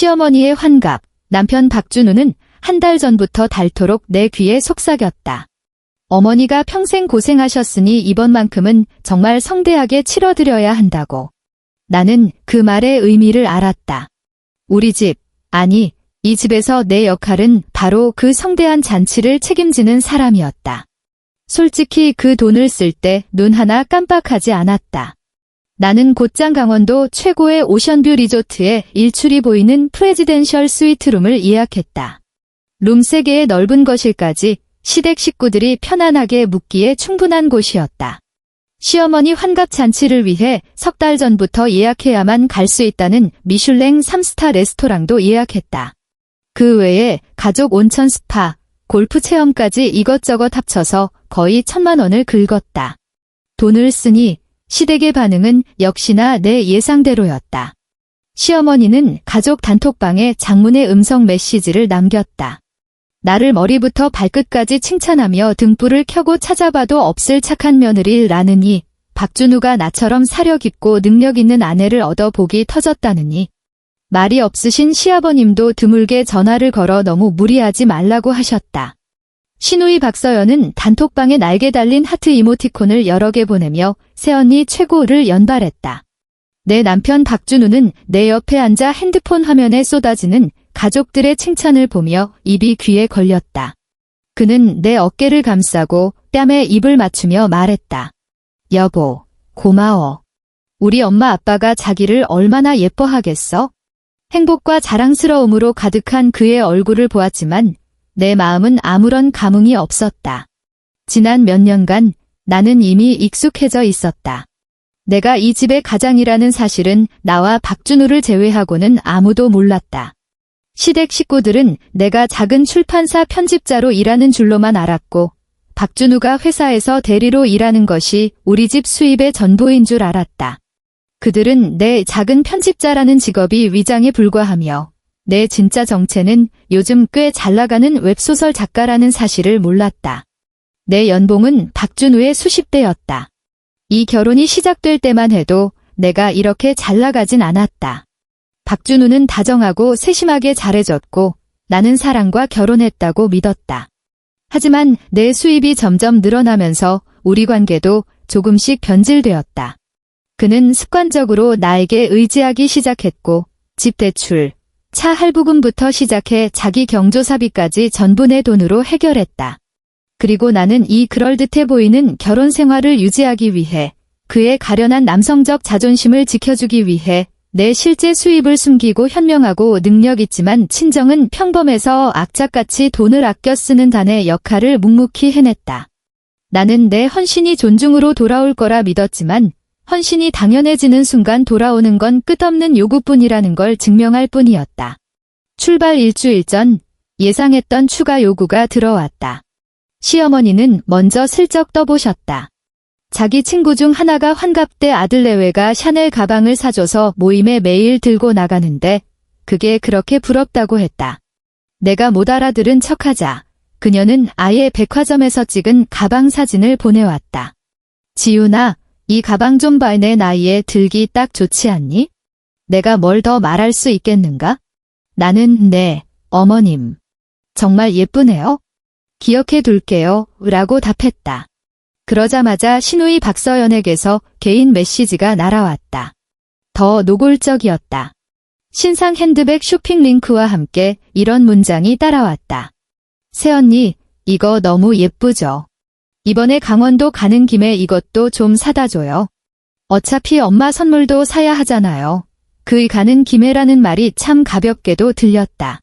시어머니의 환갑, 남편 박준우는 한 달 전부터 닳도록 내 귀에 속삭였다. 어머니가 평생 고생하셨으니 이번만큼은 정말 성대하게 치러드려야 한다고. 나는 그 말의 의미를 알았다. 우리 집, 아니, 이 집에서 내 역할은 바로 그 성대한 잔치를 책임지는 사람이었다. 솔직히 그 돈을 쓸 때 눈 하나 깜빡하지 않았다. 나는 곧장 강원도 최고의 오션뷰 리조트에 일출이 보이는 프레지덴셜 스위트룸을 예약했다. 룸 3개의 넓은 거실까지 시댁 식구들이 편안하게 묵기에 충분한 곳이었다. 시어머니 환갑 잔치를 위해 석 달 전부터 예약해야만 갈 수 있다는 미슐랭 3스타 레스토랑도 예약했다. 그 외에 가족 온천 스파, 골프 체험까지 이것저것 합쳐서 거의 1,000만 원을 긁었다. 돈을 쓰니 시댁의 반응은 역시나 내 예상대로였다. 시어머니는 가족 단톡방에 장문의 음성 메시지를 남겼다. 나를 머리부터 발끝까지 칭찬하며 등불을 켜고 찾아봐도 없을 착한 며느리라느니, 박준우가 나처럼 사려 깊고 능력 있는 아내를 얻어 복이 터졌다느니, 말이 없으신 시아버님도 드물게 전화를 걸어 너무 무리하지 말라고 하셨다. 시누이 박서연은 단톡방에 날개 달린 하트 이모티콘을 여러 개 보내며 새언니 최고를 연발했다. 내 남편 박준우는 내 옆에 앉아 핸드폰 화면에 쏟아지는 가족들의 칭찬을 보며 입이 귀에 걸렸다. 그는 내 어깨를 감싸고 뺨에 입을 맞추며 말했다. 여보, 고마워. 우리 엄마 아빠가 자기를 얼마나 예뻐하겠어? 행복과 자랑스러움으로 가득한 그의 얼굴을 보았지만 내 마음은 아무런 감흥이 없었다. 지난 몇 년간 나는 이미 익숙해져 있었다. 내가 이 집의 가장이라는 사실은 나와 박준우를 제외하고는 아무도 몰랐다. 시댁 식구들은 내가 작은 출판사 편집자로 일하는 줄로만 알았고, 박준우가 회사에서 대리로 일하는 것이 우리 집 수입의 전부인 줄 알았다. 그들은 내 작은 편집자라는 직업이 위장에 불과하며 내 진짜 정체는 요즘 꽤 잘나가는 웹소설 작가라는 사실을 몰랐다. 내 연봉은 박준우의 수십 배였다. 이 결혼이 시작될 때만 해도 내가 이렇게 잘나가진 않았다. 박준우는 다정하고 세심하게 잘해줬고 나는 사랑과 결혼했다고 믿었다. 하지만 내 수입이 점점 늘어나면서 우리 관계도 조금씩 변질되었다. 그는 습관적으로 나에게 의지하기 시작했고 집 대출, 차 할부금부터 시작해 자기 경조사비까지 전부 내 돈으로 해결했다. 그리고 나는 이 그럴듯해 보이는 결혼 생활을 유지하기 위해 그의 가련한 남성적 자존심을 지켜주기 위해 내 실제 수입을 숨기고 현명하고 능력 있지만 친정은 평범해서 악착같이 돈을 아껴 쓰는 단의 역할을 묵묵히 해냈다. 나는 내 헌신이 존중으로 돌아올 거라 믿었지만 헌신이 당연해지는 순간 돌아오는 건 끝없는 요구뿐이라는 걸 증명할 뿐이었다. 출발 일주일 전 예상했던 추가 요구가 들어왔다. 시어머니는 먼저 슬쩍 떠보셨다. 자기 친구 중 하나가 환갑 때 아들 내외가 샤넬 가방을 사줘서 모임에 매일 들고 나가는데 그게 그렇게 부럽다고 했다. 내가 못 알아들은 척하자 그녀는 아예 백화점에서 찍은 가방 사진을 보내왔다. 지훈아, 이 가방 좀 봐. 내 나이에 들기 딱 좋지 않니? 내가 뭘 더 말할 수 있겠는가? 나는 네, 어머님. 정말 예쁘네요. 기억해 둘게요. 라고 답했다. 그러자마자 시누이 박서연에게서 개인 메시지가 날아왔다. 더 노골적이었다. 신상 핸드백 쇼핑 링크와 함께 이런 문장이 따라왔다. 새언니, 이거 너무 예쁘죠? 이번에 강원도 가는 김에 이것도 좀 사다 줘요. 어차피 엄마 선물도 사야 하잖아요. 그 가는 김에라는 말이 참 가볍게도 들렸다.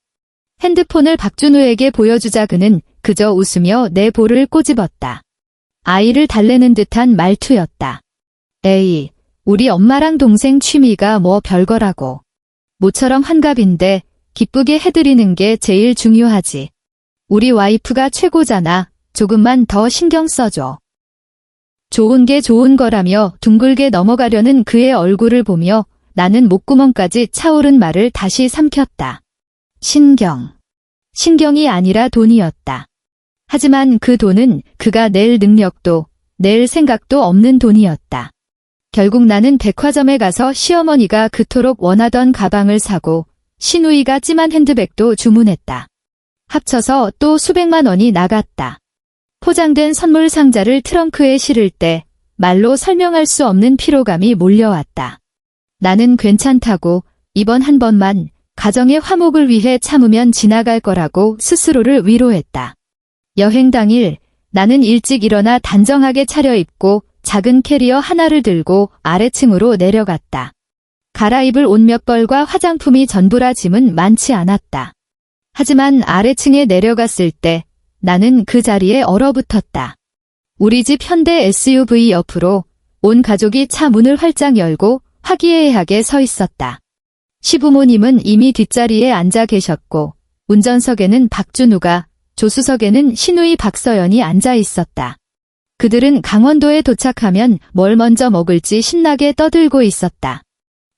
핸드폰을 박준우에게 보여주자 그는 그저 웃으며 내 볼을 꼬집었다. 아이를 달래는 듯한 말투였다. 에이, 우리 엄마랑 동생 취미가 뭐 별거라고. 모처럼 환갑인데 기쁘게 해드리는 게 제일 중요하지. 우리 와이프가 최고잖아. 조금만 더 신경 써줘. 좋은 게 좋은 거라며 둥글게 넘어가려는 그의 얼굴을 보며 나는 목구멍까지 차오른 말을 다시 삼켰다. 신경이 아니라 돈이었다. 하지만 그 돈은 그가 낼 능력도 낼 생각도 없는 돈이었다. 결국 나는 백화점에 가서 시어머니가 그토록 원하던 가방을 사고 신우이가 찜한 핸드백도 주문했다. 합쳐서 또 수백만 원이 나갔다. 포장된 선물 상자를 트렁크에 실을 때 말로 설명할 수 없는 피로감이 몰려왔다. 나는 괜찮다고 이번 한 번만 가정의 화목을 위해 참으면 지나갈 거라고 스스로를 위로했다. 여행 당일 나는 일찍 일어나 단정하게 차려입고 작은 캐리어 하나를 들고 아래층으로 내려갔다. 갈아입을 옷 몇 벌과 화장품이 전부라 짐은 많지 않았다. 하지만 아래층에 내려갔을 때 나는 그 자리에 얼어붙었다. 우리 집 현대 SUV 옆으로 온 가족이 차 문을 활짝 열고 화기애애하게 서 있었다. 시부모님은 이미 뒷자리에 앉아 계셨고 운전석에는 박준우가, 조수석에는 신우이 박서연이 앉아 있었다. 그들은 강원도에 도착하면 뭘 먼저 먹을지 신나게 떠들고 있었다.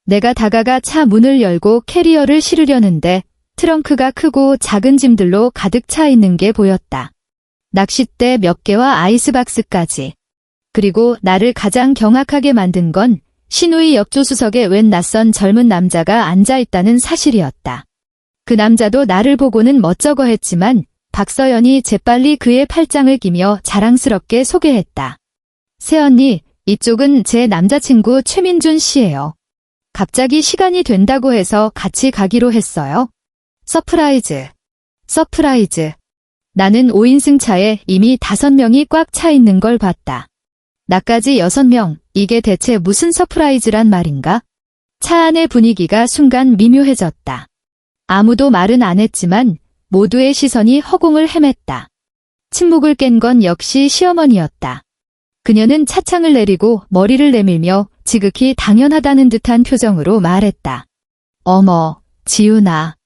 내가 다가가 차 문을 열고 캐리어를 실으려는데 트렁크가 크고 작은 짐들로 가득 차 있는 게 보였다. 낚싯대 몇 개와 아이스박스까지. 그리고 나를 가장 경악하게 만든 건 신우이 옆 조수석에 웬 낯선 젊은 남자가 앉아있다는 사실이었다. 그 남자도 나를 보고는 멋쩍어했지만 박서연이 재빨리 그의 팔짱을 끼며 자랑스럽게 소개했다. 새언니, 이쪽은 제 남자친구 최민준 씨예요. 갑자기 시간이 된다고 해서 같이 가기로 했어요. 서프라이즈. 나는 5인승 차에 이미 5명이 꽉 차 있는 걸 봤다. 나까지 6명, 이게 대체 무슨 서프라이즈란 말인가? 차 안의 분위기가 순간 미묘해졌다. 아무도 말은 안 했지만 모두의 시선이 허공을 헤맸다. 침묵을 깬 건 역시 시어머니였다. 그녀는 차창을 내리고 머리를 내밀며 지극히 당연하다는 듯한 표정으로 말했다. 어머, 지훈아.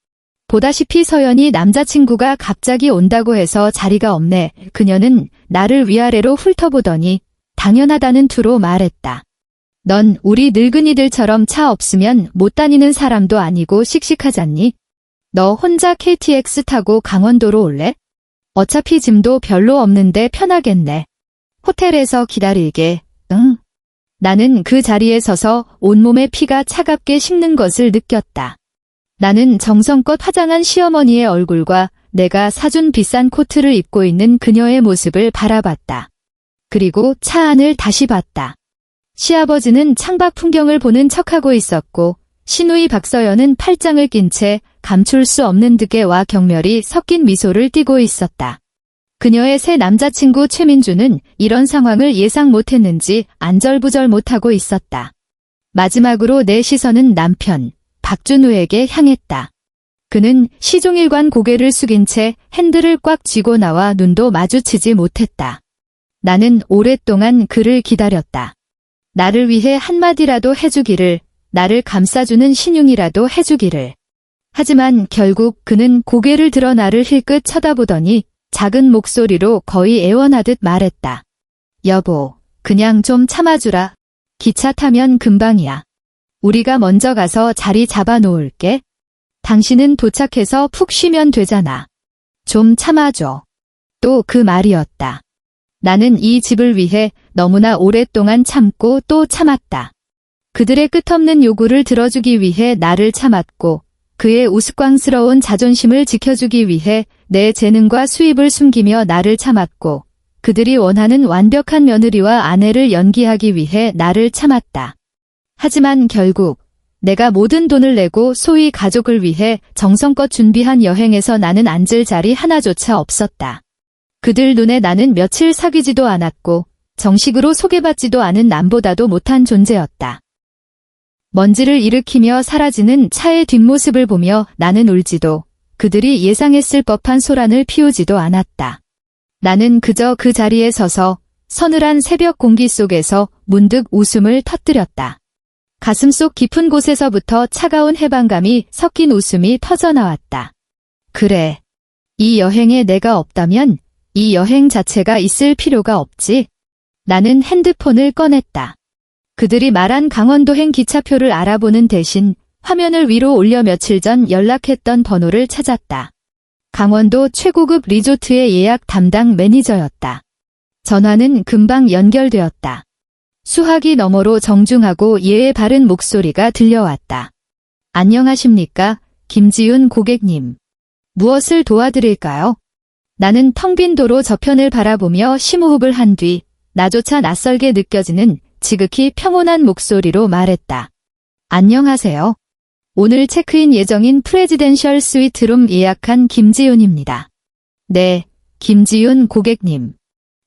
보다시피 서연이 남자친구가 갑자기 온다고 해서 자리가 없네. 그녀는 나를 위아래로 훑어보더니 당연하다는 투로 말했다. 넌 우리 늙은이들처럼 차 없으면 못 다니는 사람도 아니고 씩씩하잖니? 너 혼자 KTX 타고 강원도로 올래? 어차피 짐도 별로 없는데 편하겠네. 호텔에서 기다릴게. 응. 나는 그 자리에 서서 온몸에 피가 차갑게 식는 것을 느꼈다. 나는 정성껏 화장한 시어머니의 얼굴과 내가 사준 비싼 코트를 입고 있는 그녀의 모습을 바라봤다. 그리고 차 안을 다시 봤다. 시아버지는 창밖 풍경을 보는 척하고 있었고 신우이 박서연은 팔짱을 낀 채 감출 수 없는 득에와 경멸이 섞인 미소를 띠고 있었다. 그녀의 새 남자친구 최민주는 이런 상황을 예상 못했는지 안절부절 못하고 있었다. 마지막으로 내 시선은 남편, 박준우에게 향했다. 그는 시종일관 고개를 숙인 채 핸들을 꽉 쥐고 나와 눈도 마주치지 못했다. 나는 오랫동안 그를 기다렸다. 나를 위해 한마디라도 해주기를, 나를 감싸주는 신용이라도 해주기를. 하지만 결국 그는 고개를 들어 나를 힐끗 쳐다보더니 작은 목소리로 거의 애원하듯 말했다. 여보, 그냥 좀 참아주라. 기차 타면 금방이야. 우리가 먼저 가서 자리 잡아 놓을게. 당신은 도착해서 푹 쉬면 되잖아. 좀 참아줘. 또 그 말이었다. 나는 이 집을 위해 너무나 오랫동안 참고 또 참았다. 그들의 끝없는 요구를 들어주기 위해 나를 참았고 그의 우스꽝스러운 자존심을 지켜주기 위해 내 재능과 수입을 숨기며 나를 참았고 그들이 원하는 완벽한 며느리와 아내를 연기하기 위해 나를 참았다. 하지만 결국 내가 모든 돈을 내고 소위 가족을 위해 정성껏 준비한 여행에서 나는 앉을 자리 하나조차 없었다. 그들 눈에 나는 며칠 사귀지도 않았고 정식으로 소개받지도 않은 남보다도 못한 존재였다. 먼지를 일으키며 사라지는 차의 뒷모습을 보며 나는 울지도 그들이 예상했을 법한 소란을 피우지도 않았다. 나는 그저 그 자리에 서서 서늘한 새벽 공기 속에서 문득 웃음을 터뜨렸다. 가슴속 깊은 곳에서부터 차가운 해방감이 섞인 웃음이 터져나왔다. 그래. 이 여행에 내가 없다면 이 여행 자체가 있을 필요가 없지. 나는 핸드폰을 꺼냈다. 그들이 말한 강원도행 기차표를 알아보는 대신 화면을 위로 올려 며칠 전 연락했던 번호를 찾았다. 강원도 최고급 리조트의 예약 담당 매니저였다. 전화는 금방 연결되었다. 수화기 너머로 정중하고 예의 바른 목소리가 들려왔다. 안녕하십니까? 김지윤 고객님. 무엇을 도와드릴까요? 나는 텅 빈 도로 저편을 바라보며 심호흡을 한 뒤 나조차 낯설게 느껴지는 지극히 평온한 목소리로 말했다. 안녕하세요. 오늘 체크인 예정인 프레지덴셜 스위트룸 예약한 김지윤입니다. 네, 김지윤 고객님.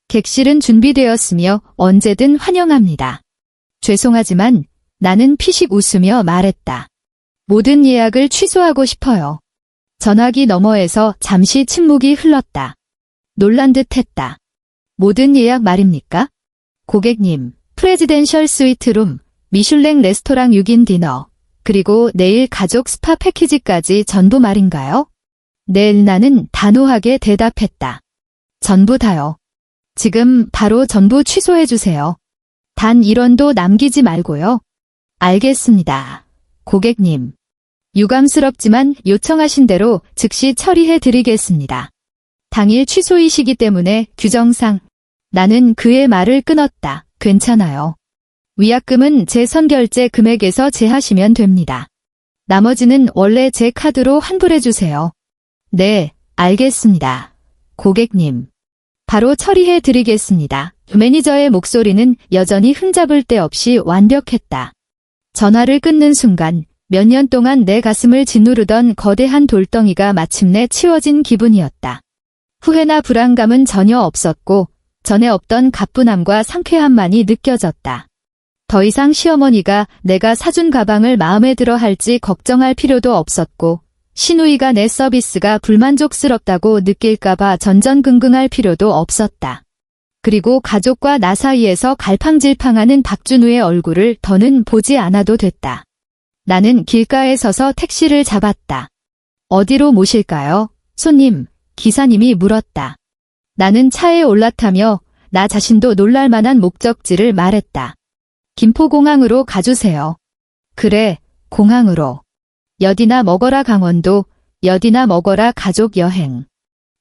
객실은 준비되었으며 언제든 환영합니다. 죄송하지만 나는 피식 웃으며 말했다. 모든 예약을 취소하고 싶어요. 전화기 너머에서 잠시 침묵이 흘렀다. 놀란 듯 했다. 모든 예약 말입니까? 고객님, 프레지덴셜 스위트룸, 미슐랭 레스토랑 6인 디너, 그리고 내일 가족 스파 패키지까지 전부 말인가요? 네, 나는 단호하게 대답했다. 전부 다요. 지금 바로 전부 취소해주세요. 단 1원도 남기지 말고요. 알겠습니다. 고객님. 유감스럽지만 요청하신 대로 즉시 처리해드리겠습니다. 당일 취소이시기 때문에 규정상 나는 그의 말을 끊었다. 괜찮아요. 위약금은 제 선결제 금액에서 제하시면 됩니다. 나머지는 원래 제 카드로 환불해주세요. 네, 알겠습니다. 고객님. 바로 처리해드리겠습니다. 매니저의 목소리는 여전히 흠잡을 데 없이 완벽했다. 전화를 끊는 순간 몇 년 동안 내 가슴을 짓누르던 거대한 돌덩이가 마침내 치워진 기분이었다. 후회나 불안감은 전혀 없었고 전에 없던 가뿐함과 상쾌함만이 느껴졌다. 더 이상 시어머니가 내가 사준 가방을 마음에 들어 할지 걱정할 필요도 없었고 시누이가 내 서비스가 불만족스럽다고 느낄까봐 전전긍긍할 필요도 없었다. 그리고 가족과 나 사이에서 갈팡질팡하는 박준우의 얼굴을 더는 보지 않아도 됐다. 나는 길가에 서서 택시를 잡았다. 어디로 모실까요? 손님, 기사님이 물었다. 나는 차에 올라타며 나 자신도 놀랄 만한 목적지를 말했다. 김포공항으로 가주세요. 그래, 공항으로. 여디나 먹어라 강원도, 여디나 먹어라 가족 여행.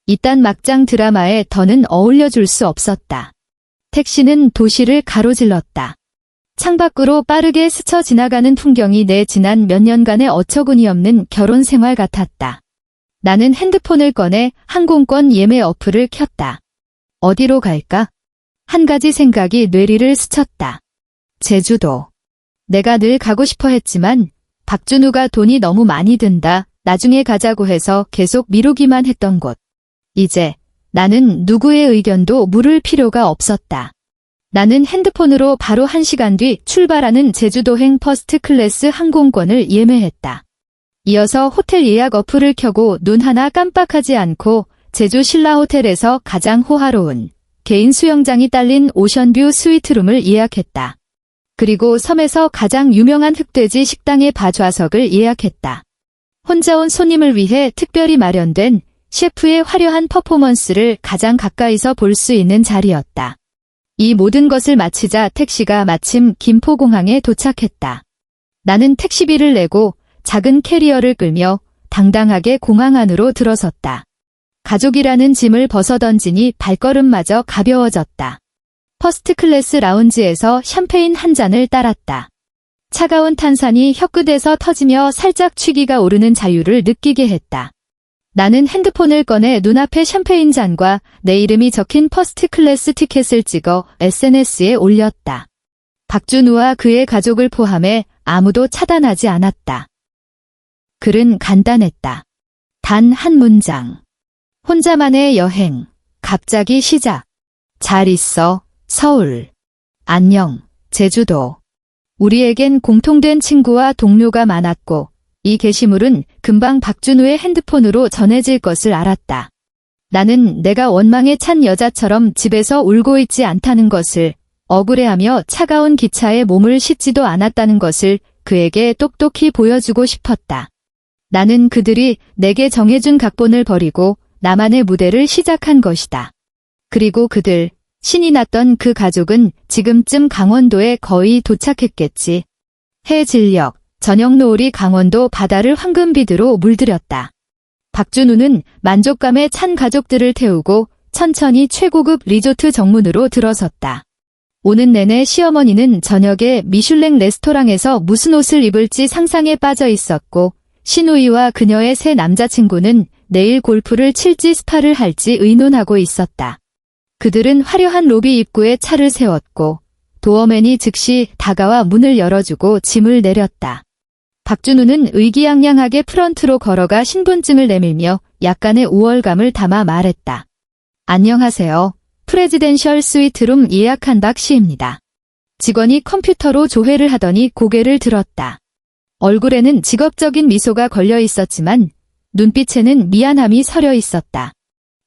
이딴 막장 드라마에 더는 어울려줄 수 없었다. 택시는 도시를 가로질렀다. 창밖으로 빠르게 스쳐 지나가는 풍경이 내 지난 몇 년간의 어처구니 없는 결혼 생활 같았다. 나는 핸드폰을 꺼내 항공권 예매 어플을 켰다. 어디로 갈까? 한 가지 생각이 뇌리를 스쳤다. 제주도. 내가 늘 가고 싶어 했지만 박준우가 돈이 너무 많이 든다. 나중에 가자고 해서 계속 미루기만 했던 곳. 이제 나는 누구의 의견도 물을 필요가 없었다. 나는 핸드폰으로 바로 1시간 뒤 출발하는 제주도행 퍼스트 클래스 항공권을 예매했다. 이어서 호텔 예약 어플을 켜고 눈 하나 깜빡하지 않고 제주 신라호텔에서 가장 호화로운 개인 수영장이 딸린 오션뷰 스위트룸을 예약했다. 그리고 섬에서 가장 유명한 흑돼지 식당의 봐좌석을 예약했다. 혼자 온 손님을 위해 특별히 마련된 셰프의 화려한 퍼포먼스를 가장 가까이서 볼 수 있는 자리였다. 이 모든 것을 마치자 택시가 마침 김포공항에 도착했다. 나는 택시비를 내고 작은 캐리어를 끌며 당당하게 공항 안으로 들어섰다. 가족이라는 짐을 벗어던지니 발걸음마저 가벼워졌다. 퍼스트 클래스 라운지에서 샴페인 한 잔을 따랐다. 차가운 탄산이 혀끝에서 터지며 살짝 취기가 오르는 자유를 느끼게 했다. 나는 핸드폰을 꺼내 눈앞에 샴페인 잔과 내 이름이 적힌 퍼스트 클래스 티켓을 찍어 SNS에 올렸다. 박준우와 그의 가족을 포함해 아무도 차단하지 않았다. 글은 간단했다. 단 한 문장. 혼자만의 여행. 갑자기 시작. 잘 있어, 서울. 안녕, 제주도. 우리에겐 공통된 친구와 동료가 많았고 이 게시물은 금방 박준우의 핸드폰으로 전해질 것을 알았다. 나는 내가 원망에 찬 여자처럼 집에서 울고 있지 않다는 것을, 억울해하며 차가운 기차에 몸을 싣지도 않았다는 것을 그에게 똑똑히 보여주고 싶었다. 나는 그들이 내게 정해준 각본을 버리고 나만의 무대를 시작한 것이다. 그리고 그들, 신이 났던 그 가족은 지금쯤 강원도에 거의 도착했겠지. 해질녘, 저녁 노을이 강원도 바다를 황금비드로 물들였다. 박준우는 만족감에 찬 가족들을 태우고 천천히 최고급 리조트 정문으로 들어섰다. 오는 내내 시어머니는 저녁에 미슐랭 레스토랑에서 무슨 옷을 입을지 상상에 빠져 있었고 신우이와 그녀의 새 남자친구는 내일 골프를 칠지 스파를 할지 의논하고 있었다. 그들은 화려한 로비 입구에 차를 세웠고 도어맨이 즉시 다가와 문을 열어주고 짐을 내렸다. 박준우는 의기양양하게 프런트로 걸어가 신분증을 내밀며 약간의 우월감을 담아 말했다. 안녕하세요. 프레지덴셜 스위트룸 예약한 박 씨입니다. 직원이 컴퓨터로 조회를 하더니 고개를 들었다. 얼굴에는 직업적인 미소가 걸려 있었지만 눈빛에는 미안함이 서려 있었다.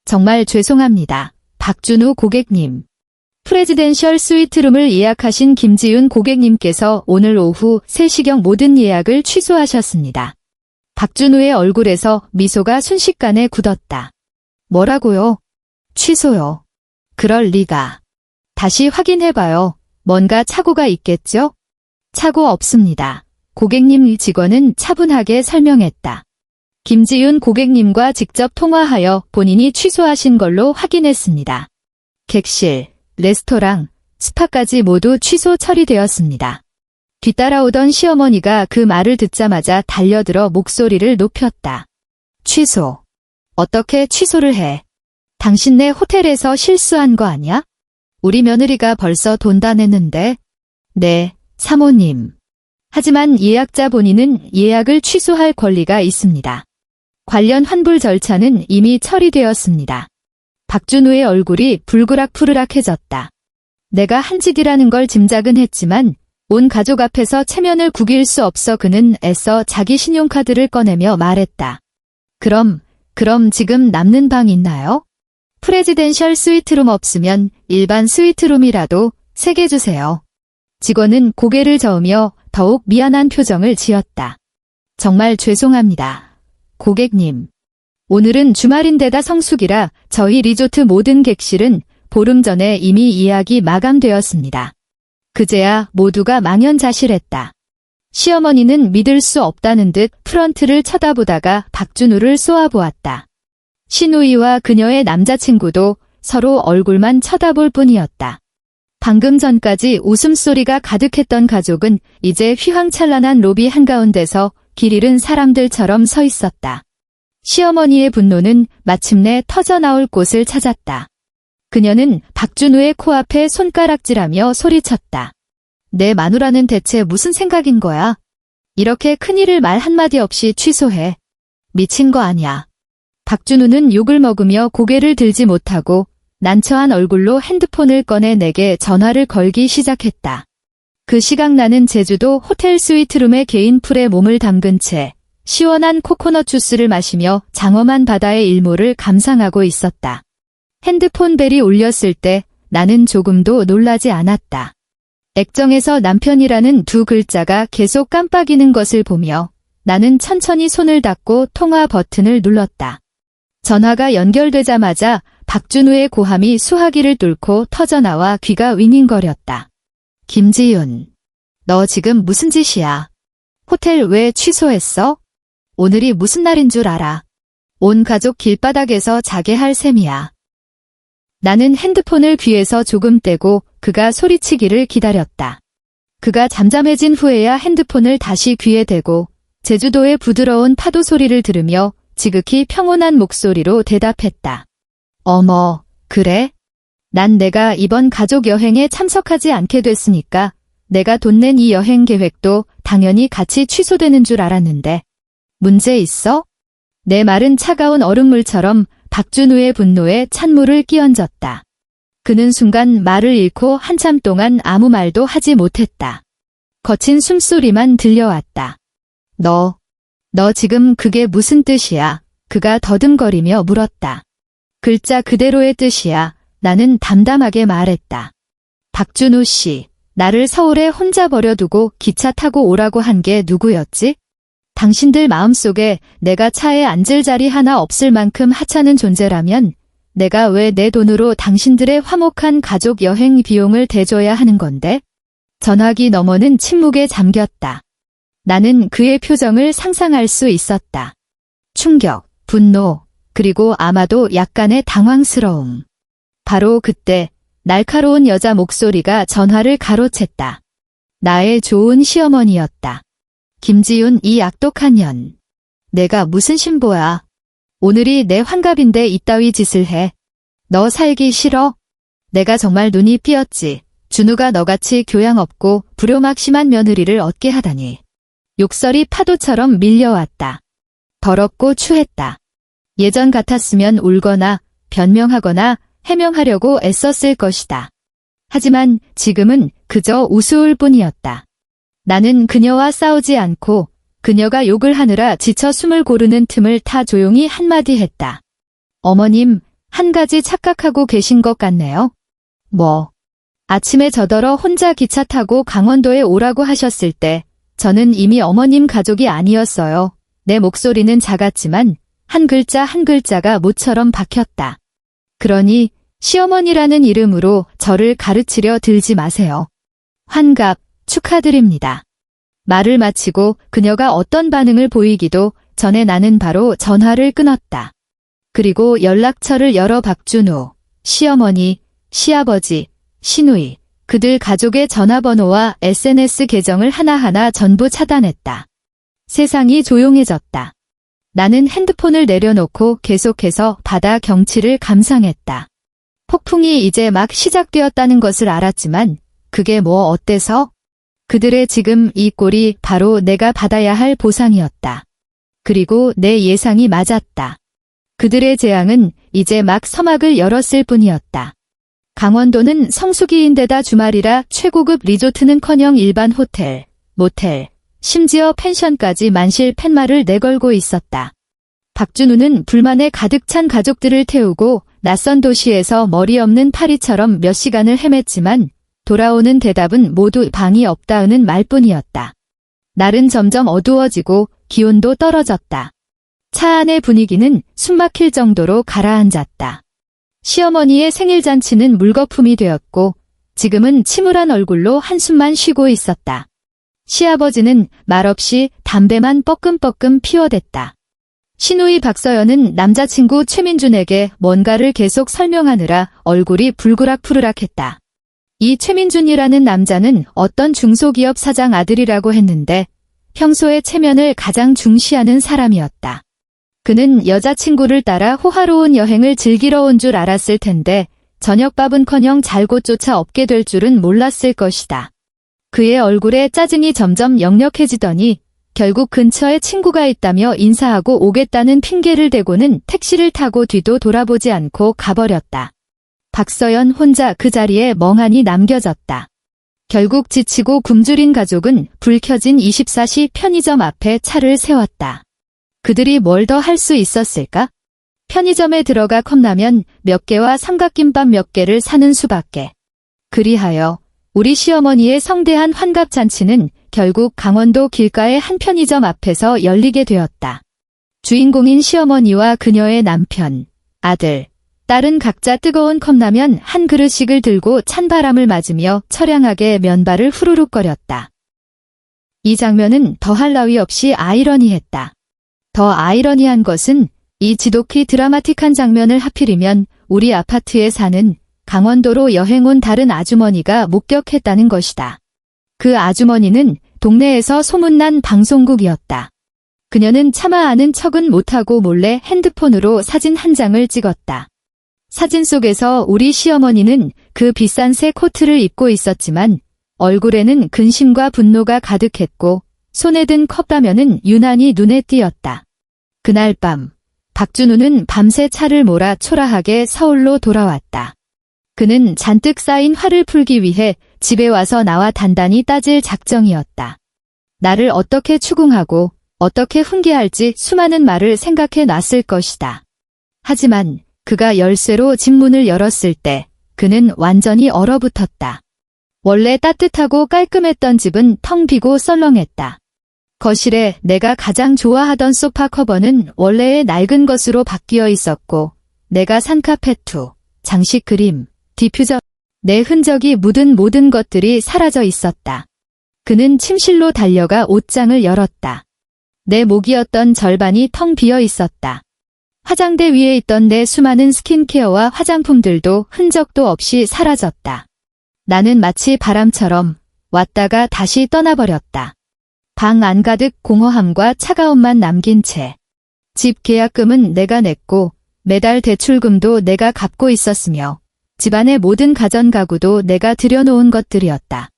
정말 죄송합니다. 박준우 고객님. 프레지덴셜 스위트룸을 예약하신 김지윤 고객님께서 오늘 오후 3시경 모든 예약을 취소하셨습니다. 박준우의 얼굴에서 미소가 순식간에 굳었다. 뭐라고요? 취소요. 그럴 리가. 다시 확인해봐요. 뭔가 착오가 있겠죠? 착오 없습니다. 고객님 직원은 차분하게 설명했다. 김지윤 고객님과 직접 통화하여 본인이 취소하신 걸로 확인했습니다. 객실, 레스토랑, 스파까지 모두 취소 처리되었습니다. 뒤따라오던 시어머니가 그 말을 듣자마자 달려들어 목소리를 높였다. 취소. 어떻게 취소를 해? 당신네 호텔에서 실수한 거 아니야? 우리 며느리가 벌써 돈 다 냈는데. 네, 사모님. 하지만 예약자 본인은 예약을 취소할 권리가 있습니다. 관련 환불 절차는 이미 처리되었습니다. 박준우의 얼굴이 불그락푸르락해졌다. 내가 한 짓이라는 걸 짐작은 했지만 온 가족 앞에서 체면을 구길 수 없어 그는 애써 자기 신용카드를 꺼내며 말했다. 그럼 지금 남는 방 있나요? 프레지덴셜 스위트룸 없으면 일반 스위트룸이라도 3개 주세요. 직원은 고개를 저으며 더욱 미안한 표정을 지었다. 정말 죄송합니다. 고객님. 오늘은 주말인데다 성수기라 저희 리조트 모든 객실은 보름 전에 이미 예약이 마감되었습니다. 그제야 모두가 망연자실했다. 시어머니는 믿을 수 없다는 듯 프런트를 쳐다보다가 박준우를 쏘아보았다. 신우이와 그녀의 남자친구도 서로 얼굴만 쳐다볼 뿐이었다. 방금 전까지 웃음소리가 가득했던 가족은 이제 휘황찬란한 로비 한가운데서 길 잃은 사람들처럼 서 있었다. 시어머니의 분노는 마침내 터져나올 곳을 찾았다. 그녀는 박준우의 코앞에 손가락질하며 소리쳤다. 내 마누라는 대체 무슨 생각인 거야? 이렇게 큰일을 말 한마디 없이 취소해. 미친 거 아니야. 박준우는 욕을 먹으며 고개를 들지 못하고 난처한 얼굴로 핸드폰을 꺼내 내게 전화를 걸기 시작했다. 그 시각 나는 제주도 호텔 스위트룸의 개인 풀에 몸을 담근 채 시원한 코코넛 주스를 마시며 장엄한 바다의 일몰을 감상하고 있었다. 핸드폰 벨이 울렸을 때 나는 조금도 놀라지 않았다. 액정에서 남편이라는 2 글자가 계속 깜빡이는 것을 보며 나는 천천히 손을 닫고 통화 버튼을 눌렀다. 전화가 연결되자마자 박준우의 고함이 수화기를 뚫고 터져나와 귀가 윙윙거렸다. 김지윤, 너 지금 무슨 짓이야? 호텔 왜 취소했어? 오늘이 무슨 날인 줄 알아? 온 가족 길바닥에서 자게 할 셈이야. 나는 핸드폰을 귀에서 조금 떼고 그가 소리치기를 기다렸다. 그가 잠잠해진 후에야 핸드폰을 다시 귀에 대고 제주도의 부드러운 파도 소리를 들으며 지극히 평온한 목소리로 대답했다. 어머, 그래? 난 내가 이번 가족 여행에 참석하지 않게 됐으니까 내가 돈 낸 이 여행 계획도 당연히 같이 취소되는 줄 알았는데. 문제 있어? 내 말은 차가운 얼음물처럼 박준우의 분노에 찬물을 끼얹었다. 그는 순간 말을 잃고 한참 동안 아무 말도 하지 못했다. 거친 숨소리만 들려왔다. 너 지금 그게 무슨 뜻이야? 그가 더듬거리며 물었다. 글자 그대로의 뜻이야. 나는 담담하게 말했다. 박준우 씨, 나를 서울에 혼자 버려두고 기차 타고 오라고 한 게 누구였지? 당신들 마음속에 내가 차에 앉을 자리 하나 없을 만큼 하찮은 존재라면 내가 왜 내 돈으로 당신들의 화목한 가족 여행 비용을 대줘야 하는 건데? 전화기 너머는 침묵에 잠겼다. 나는 그의 표정을 상상할 수 있었다. 충격, 분노, 그리고 아마도 약간의 당황스러움. 바로 그때 날카로운 여자 목소리가 전화를 가로챘다. 나의 좋은 시어머니였다. 김지윤 이 악독한 년. 내가 무슨 신보야. 오늘이 내 환갑인데 이따위 짓을 해. 너 살기 싫어? 내가 정말 눈이 삐었지. 준우가 너같이 교양 없고 불효막 심한 며느리를 얻게 하다니. 욕설이 파도처럼 밀려왔다. 더럽고 추했다. 예전 같았으면 울거나 변명하거나 해명하려고 애썼을 것이다. 하지만 지금은 그저 우스울 뿐이었다. 나는 그녀와 싸우지 않고 그녀가 욕을 하느라 지쳐 숨을 고르는 틈을 타 조용히 한마디 했다. 어머님, 한 가지 착각하고 계신 것 같네요. 뭐? 아침에 저더러 혼자 기차 타고 강원도에 오라고 하셨을 때 저는 이미 어머님 가족이 아니었어요. 내 목소리는 작았지만 한 글자 한 글자가 모처럼 박혔다. 그러니 시어머니라는 이름으로 저를 가르치려 들지 마세요. 환갑 축하드립니다. 말을 마치고 그녀가 어떤 반응을 보이기도 전에 나는 바로 전화를 끊었다. 그리고 연락처를 열어 박준우, 시어머니, 시아버지, 시누이, 그들 가족의 전화번호와 SNS 계정을 하나하나 전부 차단했다. 세상이 조용해졌다. 나는 핸드폰을 내려놓고 계속해서 바다 경치를 감상했다. 폭풍이 이제 막 시작되었다는 것을 알았지만 그게 뭐 어때서? 그들의 지금 이 꼴이 바로 내가 받아야 할 보상이었다. 그리고 내 예상이 맞았다. 그들의 재앙은 이제 막 서막을 열었을 뿐이었다. 강원도는 성수기인데다 주말이라 최고급 리조트는커녕 일반 호텔, 모텔, 심지어 펜션까지 만실 팻말을 내걸고 있었다. 박준우는 불만에 가득 찬 가족들을 태우고 낯선 도시에서 머리 없는 파리처럼 몇 시간을 헤맸지만 돌아오는 대답은 모두 방이 없다는 말뿐이었다. 날은 점점 어두워지고 기온도 떨어졌다. 차 안의 분위기는 숨막힐 정도로 가라앉았다. 시어머니의 생일잔치는 물거품이 되었고 지금은 침울한 얼굴로 한숨만 쉬고 있었다. 시아버지는 말없이 담배만 뻐끔뻐끔 피워댔다. 시누이 박서연은 남자친구 최민준에게 뭔가를 계속 설명하느라 얼굴이 불그락푸르락했다. 이 최민준이라는 남자는 어떤 중소기업 사장 아들이라고 했는데 평소에 체면을 가장 중시하는 사람이었다. 그는 여자친구를 따라 호화로운 여행을 즐기러 온 줄 알았을 텐데 저녁밥은커녕 잘곳조차 없게 될 줄은 몰랐을 것이다. 그의 얼굴에 짜증이 점점 역력해지더니 결국 근처에 친구가 있다며 인사하고 오겠다는 핑계를 대고는 택시를 타고 뒤도 돌아보지 않고 가버렸다. 박서연 혼자 그 자리에 멍하니 남겨졌다. 결국 지치고 굶주린 가족은 불 켜진 24시 편의점 앞에 차를 세웠다. 그들이 뭘 더 할 수 있었을까? 편의점에 들어가 컵라면 몇 개와 삼각김밥 몇 개를 사는 수밖에. 그리하여 우리 시어머니의 성대한 환갑잔치는 결국 강원도 길가의 한 편의점 앞에서 열리게 되었다. 주인공인 시어머니와 그녀의 남편, 아들, 딸은 각자 뜨거운 컵라면 한 그릇씩을 들고 찬바람을 맞으며 처량하게 면발을 후루룩거렸다. 이 장면은 더할 나위 없이 아이러니했다. 더 아이러니한 것은 이 지독히 드라마틱한 장면을 하필이면 우리 아파트에 사는 강원도로 여행 온 다른 아주머니가 목격했다는 것이다. 그 아주머니는 동네에서 소문난 방송국이었다. 그녀는 차마 아는 척은 못하고 몰래 핸드폰으로 사진 한 장을 찍었다. 사진 속에서 우리 시어머니는 그 비싼 새 코트를 입고 있었지만 얼굴에는 근심과 분노가 가득했고 손에 든 컵라면은 유난히 눈에 띄었다. 그날 밤 박준우는 밤새 차를 몰아 초라하게 서울로 돌아왔다. 그는 잔뜩 쌓인 화를 풀기 위해 집에 와서 나와 단단히 따질 작정이었다. 나를 어떻게 추궁하고 어떻게 훈계할지 수많은 말을 생각해 놨을 것이다. 하지만 그가 열쇠로 집 문을 열었을 때 그는 완전히 얼어붙었다. 원래 따뜻하고 깔끔했던 집은 텅 비고 썰렁했다. 거실에 내가 가장 좋아하던 소파 커버는 원래의 낡은 것으로 바뀌어 있었고 내가 산 카페트, 장식 그림, 디퓨저, 내 흔적이 묻은 모든 것들이 사라져 있었다. 그는 침실로 달려가 옷장을 열었다. 내 목이었던 절반이 텅 비어 있었다. 화장대 위에 있던 내 수많은 스킨케어와 화장품들도 흔적도 없이 사라졌다. 나는 마치 바람처럼 왔다가 다시 떠나버렸다. 방 안 가득 공허함과 차가움만 남긴 채 집 계약금은 내가 냈고 매달 대출금도 내가 갚고 있었으며 집안의 모든 가전가구도 내가 들여놓은 것들이었다.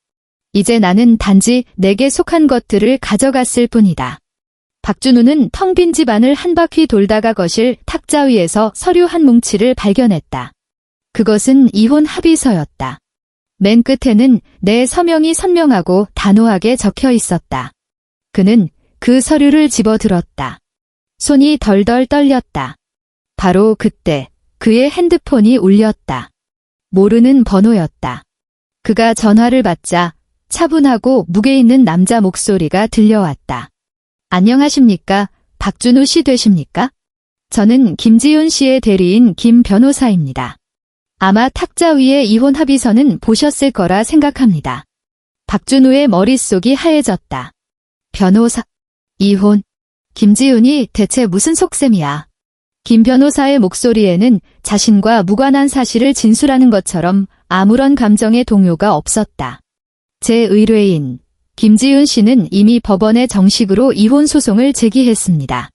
이제 나는 단지 내게 속한 것들을 가져갔을 뿐이다. 박준우는 텅 빈 집안을 한 바퀴 돌다가 거실 탁자 위에서 서류 한 뭉치를 발견했다. 그것은 이혼 합의서였다. 맨 끝에는 내 서명이 선명하고 단호하게 적혀 있었다. 그는 그 서류를 집어들었다. 손이 덜덜 떨렸다. 바로 그때 그의 핸드폰이 울렸다. 모르는 번호였다. 그가 전화를 받자 차분하고 무게 있는 남자 목소리가 들려왔다. 안녕하십니까? 박준우 씨 되십니까? 저는 김지훈 씨의 대리인 김 변호사입니다. 아마 탁자 위의 이혼 합의서는 보셨을 거라 생각합니다. 박준우의 머릿속이 하얘졌다. 변호사, 이혼. 김지훈이 대체 무슨 속셈이야? 김 변호사의 목소리에는 자신과 무관한 사실을 진술하는 것처럼 아무런 감정의 동요가 없었다. 제 의뢰인 김지훈 씨는 이미 법원에 정식으로 이혼 소송을 제기했습니다.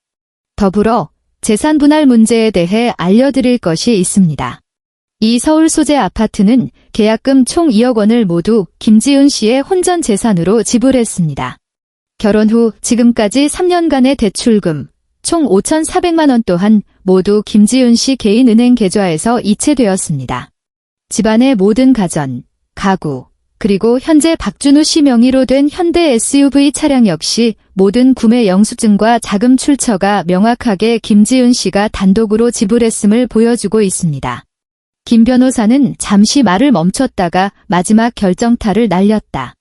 더불어 재산 분할 문제에 대해 알려드릴 것이 있습니다. 이 서울 소재 아파트는 계약금 총 2억 원을 모두 김지훈 씨의 혼전 재산으로 지불했습니다. 결혼 후 지금까지 3년간의 대출금 총 5,400만 원 또한 모두 김지훈 씨 개인 은행 계좌에서 이체되었습니다. 집안의 모든 가전, 가구, 그리고 현재 박준우 씨 명의로 된 현대 SUV 차량 역시 모든 구매 영수증과 자금 출처가 명확하게 김지훈 씨가 단독으로 지불했음을 보여주고 있습니다. 김 변호사는 잠시 말을 멈췄다가 마지막 결정타를 날렸다.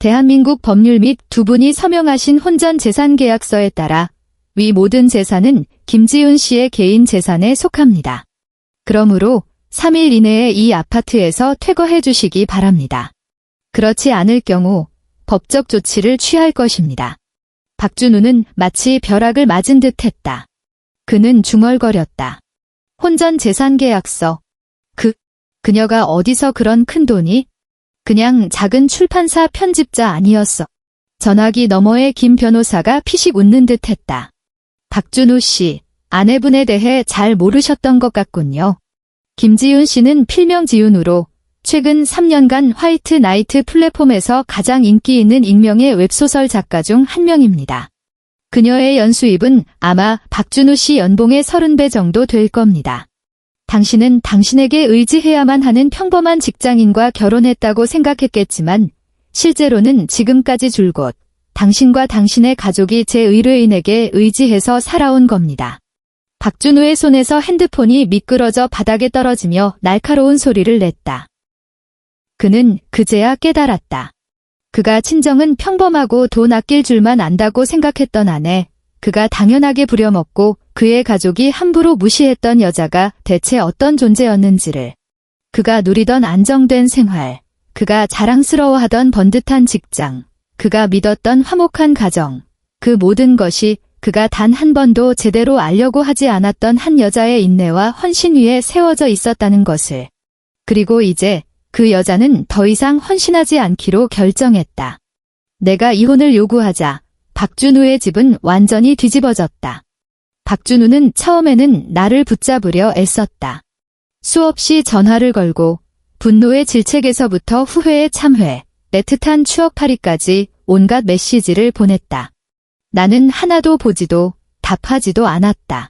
대한민국 법률 및 두 분이 서명하신 혼전 재산 계약서에 따라 위 모든 재산은 김지훈 씨의 개인 재산에 속합니다. 그러므로 3일 이내에 이 아파트에서 퇴거해 주시기 바랍니다. 그렇지 않을 경우 법적 조치를 취할 것입니다. 박준우는 마치 벼락을 맞은 듯 했다. 그는 중얼거렸다. 혼전 재산 계약서. 그녀가 어디서 그런 큰 돈이? 그냥 작은 출판사 편집자 아니었어. 전화기 너머에 김 변호사가 피식 웃는 듯 했다. 박준우 씨, 아내분에 대해 잘 모르셨던 것 같군요. 김지훈 씨는 필명 지훈으로 최근 3년간 화이트 나이트 플랫폼에서 가장 인기 있는 익명의 웹소설 작가 중 한 명입니다. 그녀의 연수입은 아마 박준우 씨 연봉의 30배 정도 될 겁니다. 당신은 당신에게 의지해야만 하는 평범한 직장인과 결혼했다고 생각했겠지만 실제로는 지금까지 줄곧 당신과 당신의 가족이 제 의뢰인에게 의지해서 살아온 겁니다. 박준우의 손에서 핸드폰이 미끄러져 바닥에 떨어지며 날카로운 소리를 냈다. 그는 그제야 깨달았다. 그가 친정은 평범하고 돈 아낄 줄만 안다고 생각했던 아내, 그가 당연하게 부려먹고 그의 가족이 함부로 무시했던 여자가 대체 어떤 존재였는지를. 그가 누리던 안정된 생활, 그가 자랑스러워하던 번듯한 직장, 그가 믿었던 화목한 가정, 그 모든 것이 그가 단 한 번도 제대로 알려고 하지 않았던 한 여자의 인내와 헌신 위에 세워져 있었다는 것을. 그리고 이제 그 여자는 더 이상 헌신하지 않기로 결정했다. 내가 이혼을 요구하자 박준우의 집은 완전히 뒤집어졌다. 박준우는 처음에는 나를 붙잡으려 애썼다. 수없이 전화를 걸고 분노의 질책에서부터 후회의 참회, 애틋한 추억팔이까지 온갖 메시지를 보냈다. 나는 하나도 보지도 답하지도 않았다.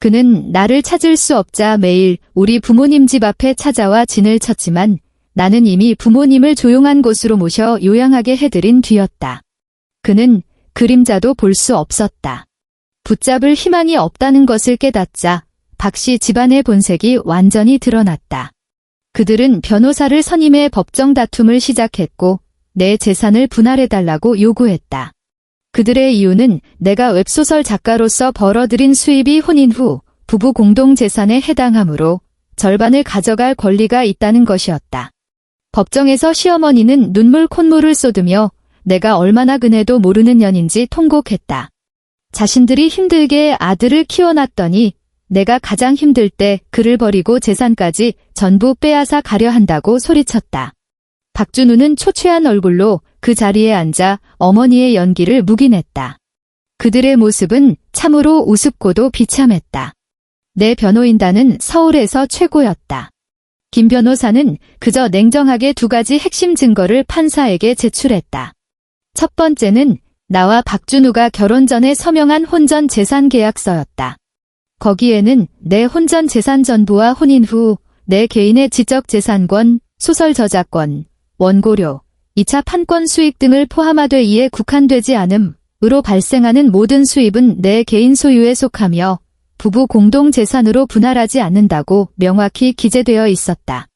그는 나를 찾을 수 없자 매일 우리 부모님 집 앞에 찾아와 진을 쳤지만 나는 이미 부모님을 조용한 곳으로 모셔 요양하게 해드린 뒤였다. 그는 그림자도 볼 수 없었다. 붙잡을 희망이 없다는 것을 깨닫자 박씨 집안의 본색이 완전히 드러났다. 그들은 변호사를 선임해 법정 다툼을 시작했고 내 재산을 분할해달라고 요구했다. 그들의 이유는 내가 웹소설 작가로서 벌어들인 수입이 혼인 후 부부 공동 재산에 해당하므로 절반을 가져갈 권리가 있다는 것이었다. 법정에서 시어머니는 눈물 콧물을 쏟으며 내가 얼마나 그네도 모르는 년인지 통곡했다. 자신들이 힘들게 아들을 키워놨더니 내가 가장 힘들 때 그를 버리고 재산까지 전부 빼앗아 가려 한다고 소리쳤다. 박준우는 초췌한 얼굴로 그 자리에 앉아 어머니의 연기를 묵인했다. 그들의 모습은 참으로 우습고도 비참했다. 내 변호인단은 서울에서 최고였다. 김 변호사는 그저 냉정하게 두 가지 핵심 증거를 판사에게 제출했다. 첫 번째는 나와 박준우가 결혼 전에 서명한 혼전 재산 계약서였다. 거기에는 내 혼전 재산 전부와 혼인 후 내 개인의 지적 재산권, 소설 저작권, 원고료, 2차 판권 수익 등을 포함하되 이에 국한되지 않음으로 발생하는 모든 수입은 내 개인 소유에 속하며 부부 공동 재산으로 분할하지 않는다고 명확히 기재되어 있었다.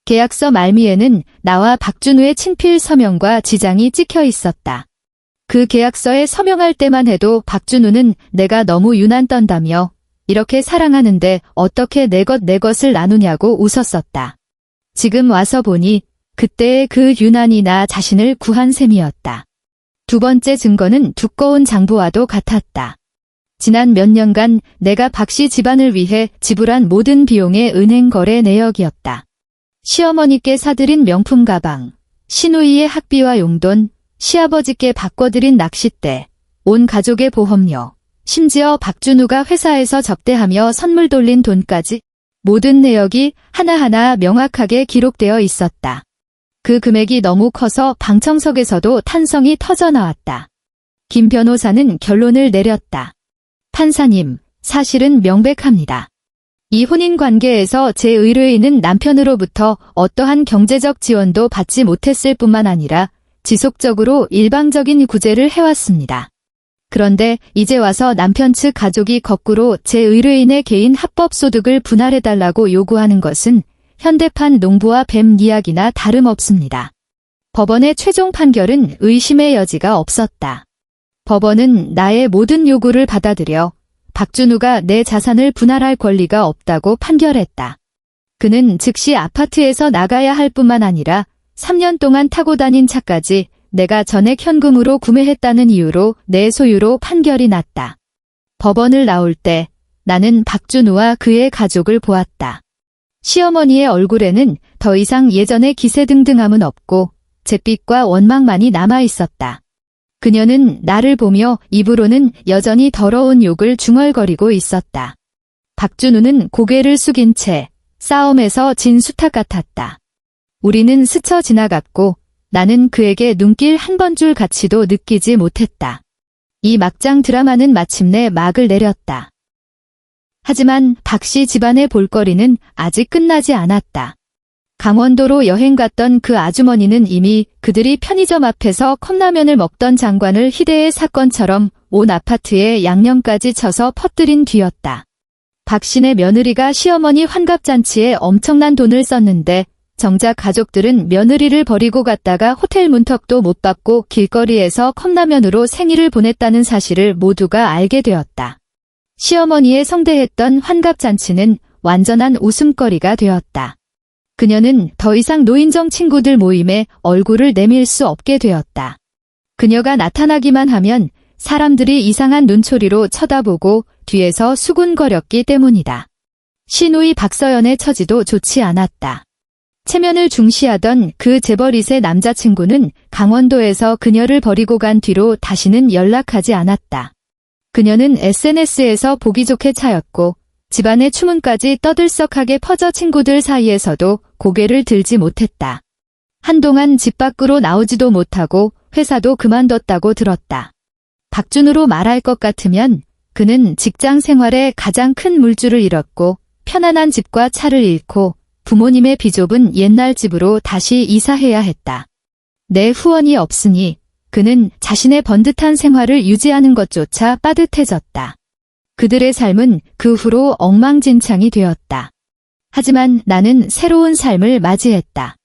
계약서 말미에는 나와 박준우의 친필 서명과 지장이 찍혀 있었다. 그 계약서에 서명할 때만 해도 박준우는 내가 너무 유난 떤다며 이렇게 사랑하는데 어떻게 내 것을 나누냐고 웃었었다. 지금 와서 보니 그때의 그 유난이 나 자신을 구한 셈이었다. 두 번째 증거는 두꺼운 장부와도 같았다. 지난 몇 년간 내가 박씨 집안을 위해 지불한 모든 비용의 은행 거래 내역이었다. 시어머니께 사드린 명품 가방, 시누이의 학비와 용돈, 시아버지께 바꿔드린 낚싯대, 온 가족의 보험료, 심지어 박준우가 회사에서 접대하며 선물 돌린 돈까지 모든 내역이 하나하나 명확하게 기록되어 있었다. 그 금액이 너무 커서 방청석에서도 탄성이 터져나왔다. 김 변호사는 결론을 내렸다. 판사님, 사실은 명백합니다. 이 혼인 관계에서 제 의뢰인은 남편으로부터 어떠한 경제적 지원도 받지 못했을 뿐만 아니라 지속적으로 일방적인 구제를 해왔습니다. 그런데 이제 와서 남편 측 가족이 거꾸로 제 의뢰인의 개인 합법소득을 분할해달라고 요구하는 것은 현대판 농부와 뱀 이야기나 다름없습니다. 법원의 최종 판결은 의심의 여지가 없었다. 법원은 나의 모든 요구를 받아들여 박준우가 내 자산을 분할할 권리가 없다고 판결했다. 그는 즉시 아파트에서 나가야 할 뿐만 아니라 3년 동안 타고 다닌 차까지 내가 전액 현금으로 구매했다는 이유로 내 소유로 판결이 났다. 법원을 나올 때 나는 박준우와 그의 가족을 보았다. 시어머니의 얼굴에는 더 이상 예전의 기세등등함은 없고 잿빛과 원망만이 남아 있었다. 그녀는 나를 보며 입으로는 여전히 더러운 욕을 중얼거리고 있었다. 박준우는 고개를 숙인 채 싸움에서 진 수탉 같았다. 우리는 스쳐 지나갔고 나는 그에게 눈길 한 번 줄 가치도 느끼지 못했다. 이 막장 드라마는 마침내 막을 내렸다. 하지만 박씨 집안의 볼거리는 아직 끝나지 않았다. 강원도로 여행 갔던 그 아주머니는 이미 그들이 편의점 앞에서 컵라면을 먹던 장관을 희대의 사건처럼 온 아파트에 양념까지 쳐서 퍼뜨린 뒤였다. 박씨네 며느리가 시어머니 환갑잔치에 엄청난 돈을 썼는데 정작 가족들은 며느리를 버리고 갔다가 호텔 문턱도 못 받고 길거리에서 컵라면으로 생일을 보냈다는 사실을 모두가 알게 되었다. 시어머니의 성대했던 환갑잔치는 완전한 웃음거리가 되었다. 그녀는 더 이상 노인정 친구들 모임에 얼굴을 내밀 수 없게 되었다. 그녀가 나타나기만 하면 사람들이 이상한 눈초리로 쳐다보고 뒤에서 수군거렸기 때문이다. 시누이 박서연의 처지도 좋지 않았다. 체면을 중시하던 그 재벌2세 남자친구는 강원도에서 그녀를 버리고 간 뒤로 다시는 연락하지 않았다. 그녀는 SNS에서 보기 좋게 차였고 집안의 추문까지 떠들썩하게 퍼져 친구들 사이에서도 고개를 들지 못했다. 한동안 집 밖으로 나오지도 못하고 회사도 그만뒀다고 들었다. 박준우로 말할 것 같으면 그는 직장 생활에 가장 큰 물줄을 잃었고 편안한 집과 차를 잃고 부모님의 비좁은 옛날 집으로 다시 이사해야 했다. 내 후원이 없으니 그는 자신의 번듯한 생활을 유지하는 것조차 빠듯해졌다. 그들의 삶은 그 후로 엉망진창이 되었다. 하지만 나는 새로운 삶을 맞이했다.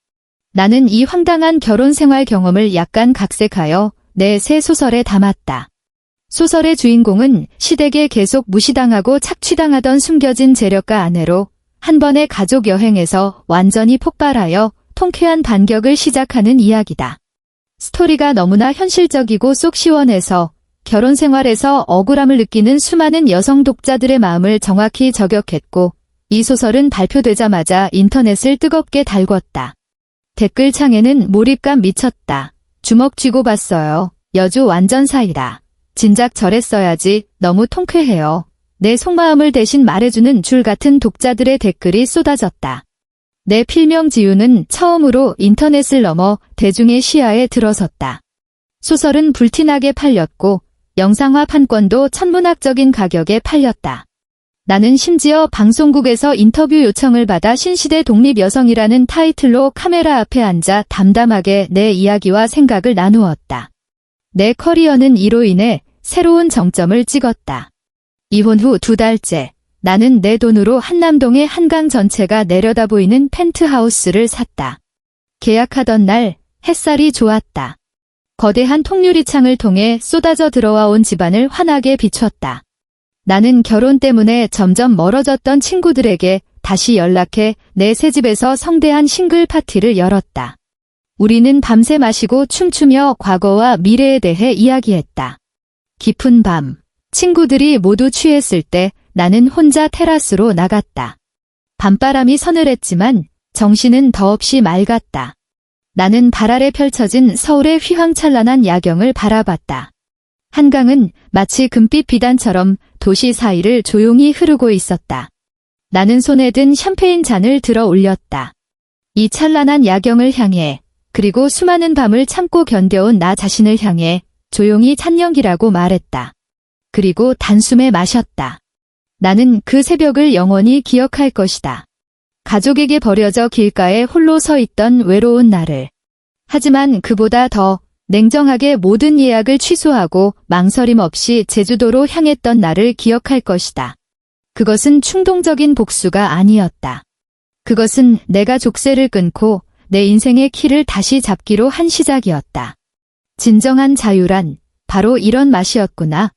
나는 이 황당한 결혼 생활 경험을 약간 각색하여 내 새 소설에 담았다. 소설의 주인공은 시댁에 계속 무시당하고 착취당하던 숨겨진 재력가 아내로 한 번의 가족 여행에서 완전히 폭발하여 통쾌한 반격을 시작하는 이야기다. 스토리가 너무나 현실적이고 쏙 시원해서 결혼 생활에서 억울함을 느끼는 수많은 여성 독자들의 마음을 정확히 저격했고 이 소설은 발표되자마자 인터넷을 뜨겁게 달궜다. 댓글창에는 몰입감 미쳤다. 주먹 쥐고 봤어요. 여주 완전 사이다. 진작 저랬어야지. 너무 통쾌해요. 내 속마음을 대신 말해주는 줄 같은 독자들의 댓글이 쏟아졌다. 내 필명 지우는 처음으로 인터넷을 넘어 대중의 시야에 들어섰다. 소설은 불티나게 팔렸고 영상화 판권도 천문학적인 가격에 팔렸다. 나는 심지어 방송국에서 인터뷰 요청을 받아 신시대 독립여성이라는 타이틀로 카메라 앞에 앉아 담담하게 내 이야기와 생각을 나누었다. 내 커리어는 이로 인해 새로운 정점을 찍었다. 이혼 후 2달째, 나는 내 돈으로 한남동의 한강 전체가 내려다 보이는 펜트하우스를 샀다. 계약하던 날 햇살이 좋았다. 거대한 통유리창을 통해 쏟아져 들어와 온 집안을 환하게 비췄다. 나는 결혼 때문에 점점 멀어졌던 친구들에게 다시 연락해 내 새집에서 성대한 싱글 파티를 열었다. 우리는 밤새 마시고 춤추며 과거와 미래에 대해 이야기했다. 깊은 밤, 친구들이 모두 취했을 때 나는 혼자 테라스로 나갔다. 밤바람이 서늘했지만 정신은 더없이 맑았다. 나는 발 아래 펼쳐진 서울의 휘황찬란한 야경을 바라봤다. 한강은 마치 금빛 비단처럼 도시 사이를 조용히 흐르고 있었다. 나는 손에 든 샴페인 잔을 들어 올렸다. 이 찬란한 야경을 향해, 그리고 수많은 밤을 참고 견뎌온 나 자신을 향해 조용히 찬영기라고 말했다. 그리고 단숨에 마셨다. 나는 그 새벽을 영원히 기억할 것이다. 가족에게 버려져 길가에 홀로 서 있던 외로운 나를. 하지만 그보다 더 냉정하게 모든 예약을 취소하고 망설임 없이 제주도로 향했던 나를 기억할 것이다. 그것은 충동적인 복수가 아니었다. 그것은 내가 족쇄를 끊고 내 인생의 키를 다시 잡기로 한 시작이었다. 진정한 자유란 바로 이런 맛이었구나.